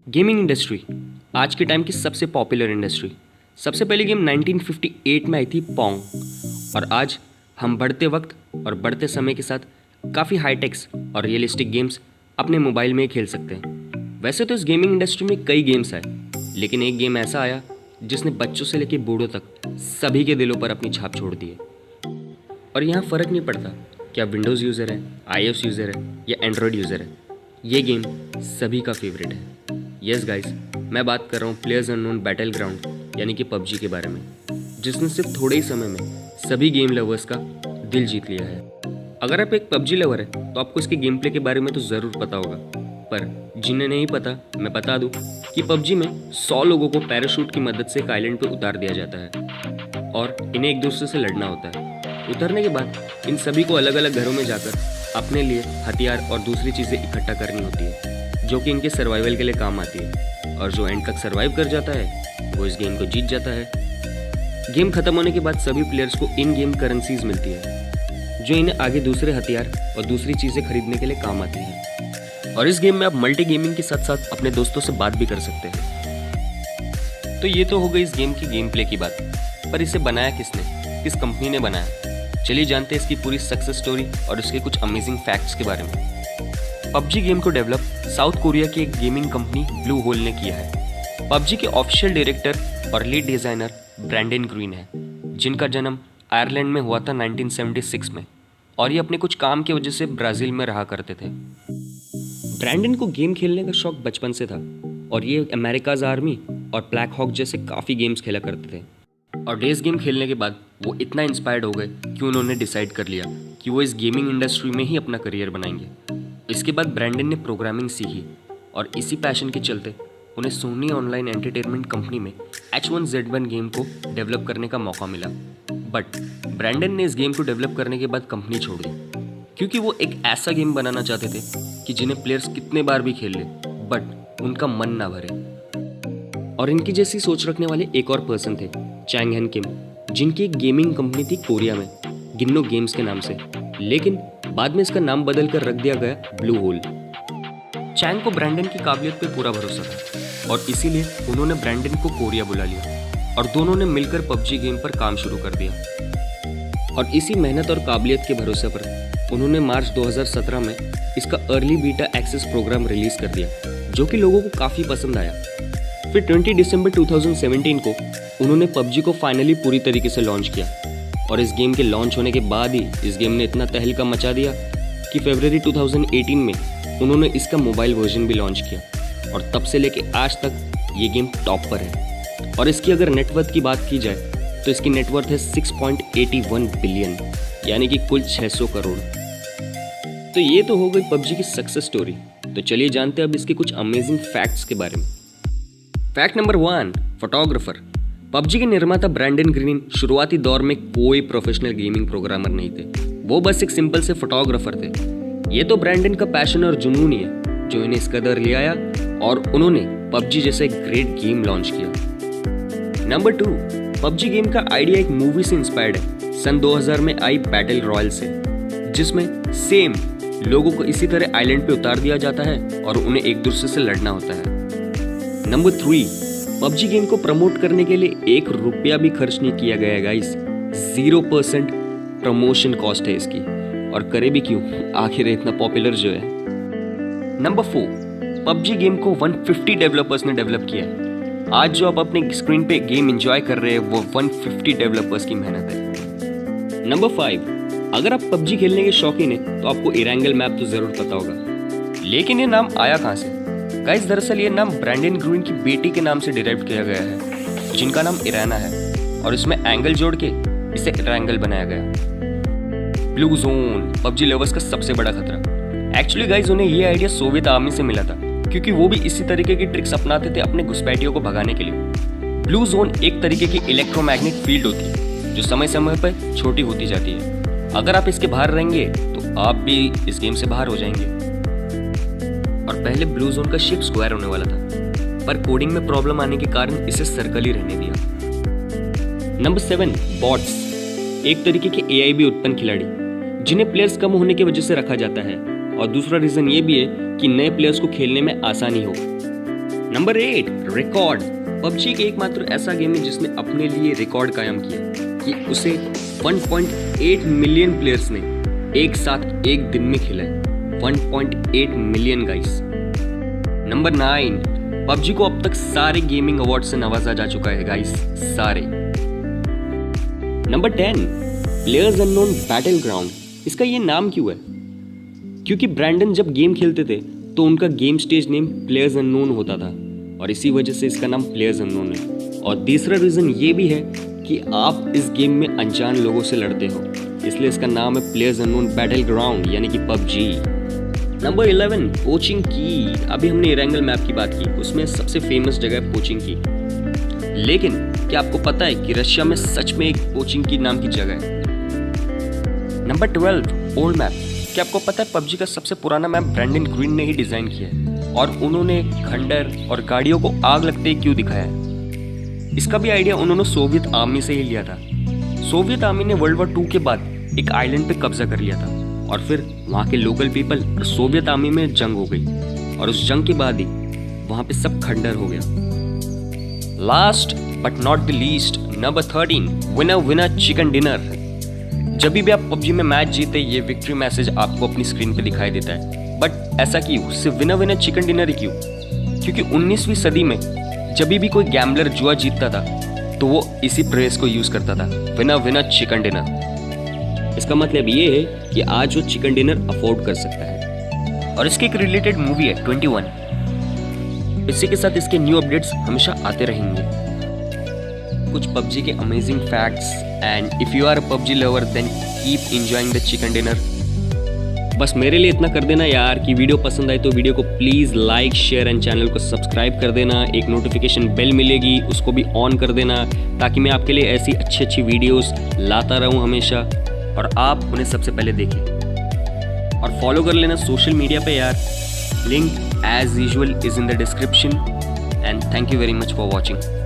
Gaming industry आज के time की सबसे पॉपुलर इंडस्ट्री। सबसे पहली गेम 1958 में आई थी पोंग। और आज हम बढ़ते वक्त और बढ़ते समय के साथ काफ़ी हाईटेक्स और रियलिस्टिक गेम्स अपने मोबाइल में ही खेल सकते हैं। वैसे तो इस गेमिंग इंडस्ट्री में कई गेम्स आए, लेकिन एक गेम ऐसा आया जिसने बच्चों से लेकर बूढ़ों तक सभी के दिलों पर अपनी छाप छोड़ दी है। और यहाँ फ़र्क नहीं पड़ता कि आप विंडोज़ यूज़र है, iOS यूज़र है या एंड्रॉयड यूज़र है, ये गेम सभी का फेवरेट है। यस गाइस, मैं बात कर रहा हूँ प्लेयर्स अननोन बैटल ग्राउंड यानी कि पबजी के बारे में, जिसने सिर्फ थोड़े ही समय में सभी गेम लवर्स का दिल जीत लिया है। अगर आप एक पबजी लवर है तो आपको इसके गेम प्ले के बारे में तो ज़रूर पता होगा, पर जिन्हें नहीं पता मैं बता दूं कि पबजी में 100 लोगों को पैराशूट की मदद से एक आइलैंड पर उतार दिया जाता है और इन्हें एक दूसरे से लड़ना होता है। उतरने के बाद इन सभी को अलग अलग घरों में जाकर अपने लिए हथियार और दूसरी चीज़ें इकट्ठा करनी होती है, जो कि इनके सर्वाइवल के लिए काम आती है। और जो एंड तक सर्वाइव कर जाता है वो इस गेम को जीत जाता है। गेम खत्म होने के बाद सभी प्लेयर्स को इन गेम करेंसीज मिलती है, जो इन्हें आगे दूसरे हथियार और दूसरी चीज़ें खरीदने के लिए काम आती हैं। और इस गेम में आप मल्टी गेमिंग के साथ साथ अपने दोस्तों से बात भी कर सकते हैं। तो ये तो हो गई इस गेम की गेम प्ले की बात, पर इसे बनाया किसने, किस कंपनी ने बनाया, चलिए जानते हैं इसकी पूरी सक्सेस स्टोरी और उसके कुछ अमेजिंग फैक्ट्स के बारे में। पबजी गेम को डेवलप साउथ कोरिया की एक गेमिंग कंपनी ब्लू होल ने किया है। पबजी के ऑफिशियल डायरेक्टर और लीड डिज़ाइनर ब्रैंडन ग्रीन है, जिनका जन्म आयरलैंड में हुआ था 1976 में, और ये अपने कुछ काम की वजह से ब्राज़ील में रहा करते थे। ब्रैंडन को गेम खेलने का शौक बचपन से था और ये अमेरिकाज आर्मी और ब्लैक हॉक जैसे काफ़ी गेम्स खेला करते थे। और डेज गेम खेलने के बाद वो इतना इंस्पायर्ड हो गए कि उन्होंने डिसाइड कर लिया कि वो इस गेमिंग इंडस्ट्री में ही अपना करियर बनाएंगे। इसके बाद ब्रैंडन ने प्रोग्रामिंग सीखी और इसी पैशन के चलते उन्हें सोनी ऑनलाइन एंटरटेनमेंट कंपनी में H1Z1 गेम को डेवलप करने का मौका मिला। बट ब्रैंडन ने इस गेम को डेवलप करने के बाद कंपनी छोड़ दी, क्योंकि वो एक ऐसा गेम बनाना चाहते थे कि जिन्हें प्लेयर्स कितने बार भी खेल ले बट उनका मन ना भरे। और इनकी जैसी सोच रखने वाले एक और पर्सन थे, चैंग हेन किम, जिनकी एक गेमिंग कंपनी थी कोरिया में गिन्नो गेम्स के नाम से, लेकिन बाद में इसका नाम बदल कर रख दिया गया ब्लू होल। चैंग को ब्रैंडन की काबिलियत पे पूरा भरोसा था और इसीलिए उन्होंने ब्रैंडन को कोरिया बुला लिया और दोनों ने मिलकर पबजी गेम पर काम शुरू कर दिया। और इसी मेहनत और काबिलियत के भरोसे पर उन्होंने मार्च 2017 में इसका early beta access program release कर दिया, जो कि लोगों को काफ़ी पसंद आया। फिर 20 दिसंबर 2017 को उन्होंने पबजी को फाइनली पूरी तरीके से लॉन्च किया। और इस गेम के लॉन्च होने के बाद ही इस गेम ने इतना तहलका मचा दिया कि फरवरी 2018 में उन्होंने इसका मोबाइल वर्जन भी लॉन्च किया। और तब से लेके आज तक ये गेम टॉप पर है। और इसकी अगर नेटवर्थ की बात की जाए तो इसकी नेटवर्थ है 6.81 बिलियन, यानी कि कुल 600 करोड़। तो ये तो हो गई पबजी की सक्सेस स्टोरी। तो चलिए जानते हैं अब इसके कुछ अमेजिंग फैक्ट्स के बारे में। Fact number 1, photographer. पबजी के निर्माता ब्रैंडन ग्रीन शुरुआती दौर में कोई प्रोफेशनल गेमिंग प्रोग्रामर नहीं थे, वो बस एक सिंपल से फोटोग्राफर थे। ये तो ब्रैंडन का पैशन और जुनून ही है जो इन्हें इस कदर ले आया और उन्होंने पबजी जैसे एक ग्रेट गेम लॉन्च किया। नंबर 2, पबजी गेम का आइडिया एक मूवी से इंस्पायर्ड है, सन 2000 में आई बैटल रॉयल से, जिसमें सेम लोगों को इसी तरह आइलैंड पे उतार दिया जाता है और उन्हें एक दूसरे से लड़ना होता है। नंबर 3, पबजी गेम को प्रमोट करने के लिए 1 रुपया भी खर्च नहीं किया गया गाइस। 0% प्रमोशन कॉस्ट है इसकी, और करे भी क्यों, आखिर इतना पॉपुलर जो है। नंबर 4, पबजी गेम को 150 डेवलपर्स ने डेवलप किया है। आज जो आप अपने स्क्रीन पे गेम एंजॉय कर रहे हैं वो 150 डेवलपर्स की मेहनत है। नंबर 5, अगर आप पबजी खेलने के शौकीन हैं तो आपको इरेंगल मैप तो जरूर पता होगा, लेकिन ये नाम आया कहाँ से? गाइस, दरअसल ये नाम ब्रैंडन ग्रीन की बेटी के नाम से डिराइव किया गया है, जिनका नाम इराना है, और इसमें एंगल जोड़ के इसे इरेंगल बनाया गया। ब्लू जोन पबजी लवर्स का सबसे बड़ा खतरा। एक्चुअली गाइस, उन्हें ये आइडिया सोवियत आर्मी से मिला था, क्योंकि वो भी इसी तरीके की ट्रिक्स अपनाते थे अपने घुसपैठियों को भगाने के लिए। ब्लू जोन एक तरीके की इलेक्ट्रोमैग्नेटिक फील्ड होती है जो समय समय पर छोटी होती जाती है। अगर आप इसके बाहर रहेंगे तो आप भी इस गेम से बाहर हो जाएंगे। और पहले ब्लू जोन का शेप स्क्वायर होने वाला था, पर कोडिंग में प्रॉब्लम आने के कारण इसे सर्कल ही रहने दिया। Number 7, bots. एक तरीके के AI भी उत्पन्न खिलाड़ी, जिन्हें प्लेयर्स कम होने की वजह से रखा जाता है, और दूसरा रीजन ये भी है कि नए प्लेयर्स को खेलने में आसानी हो। Number 8 record. पबजी एक एकमात्र ऐसा गेम है जिसने अपने लिए रिकॉर्ड कायम किया कि उसे 1.8 मिलियन प्लेयर्स ने एक साथ एक दिन में खेला है। 1.8 मिलियन गाइस। नंबर 9 पबजी को अब तक सारे गेमिंग अवार्ड से नवाजा जा चुका है गाइस, सारे। Number 10 players unknown battle ground. इसका ये नाम क्यों है? क्योंकि ब्रैंडन जब गेम खेलते थे तो उनका game stage name players unknown होता था और इसी वजह से इसका नाम प्लेयर्स अननोन है। और तीसरा रीज़न ये भी है कि आप इस गेम में अनजान लोगों से लड़ते हो, इसलिए इसका नाम है प्लेयर्स अननोन बैटल ग्राउंड यानी कि पबजी। नंबर 11 पोचिंग की। अभी हमने एरेंगल मैप की बात की, उसमें सबसे फेमस जगह है पोचिंग की। लेकिन क्या आपको पता है कि रशिया में सच में एक पोचिंग की नाम की जगह है? Number 12 old map. क्या आपको पता है पबजी का सबसे पुराना मैप ब्रैंडन ग्रीन ने ही डिजाइन किया है और उन्होंने खंडर और गाड़ियों को आग लगते क्यों दिखाया है? इसका भी आइडिया उन्होंने सोवियत आर्मी से ही लिया था। सोवियत आर्मी ने वर्ल्ड वॉर 2 के बाद एक आइलैंड पे कब्जा कर लिया था और फिर वहाँ के लोकल पीपल और सोवियत आर्मी में जंग हो गई और उस जंग के बाद ही वहाँ पे सब खंडर हो गया। Last but not the least number 13 winner winner chicken dinner. जब भी आप पबजी में मैच जीते ये विक्ट्री मैसेज आपको अपनी स्क्रीन पे दिखाई देता है, बट ऐसा क्यों? सिर्फ विनर विनर चिकन डिनर ही क्यों? क्योंकि 19वीं सदी में जब भी कोई गैम्बलर जुआ जीतता था तो वो इसी फ्रेज को यूज करता था, विनर विनर चिकन डिनर। इसका मतलब ये है कि आज वो चिकन डिनर अफोर्ड कर सकता है। और इसकी एक रिलेटेड मूवी है 21। इसी के साथ इसके न्यू अपडेट्स हमेशा आते रहेंगे। कुछ पबजी के amazing facts and if you are a PUBG lover then keep enjoying the chicken dinner. बस मेरे लिए इतना कर देना यार कि वीडियो पसंद आए तो वीडियो को please like share and channel को सब्सक्राइब कर देना। एक नोटिफिकेशन बेल मिलेगी उसको भी ऑन कर देना ताकि मैं आपके लिए ऐसी अच्छी अच्छी वीडियोस लाता रहूं हमेशा और आप उन्हें सबसे पहले देखें। और फॉलो कर लेना सोशल मीडिया पे यार। Link as usual is in the description and thank you very much for watching.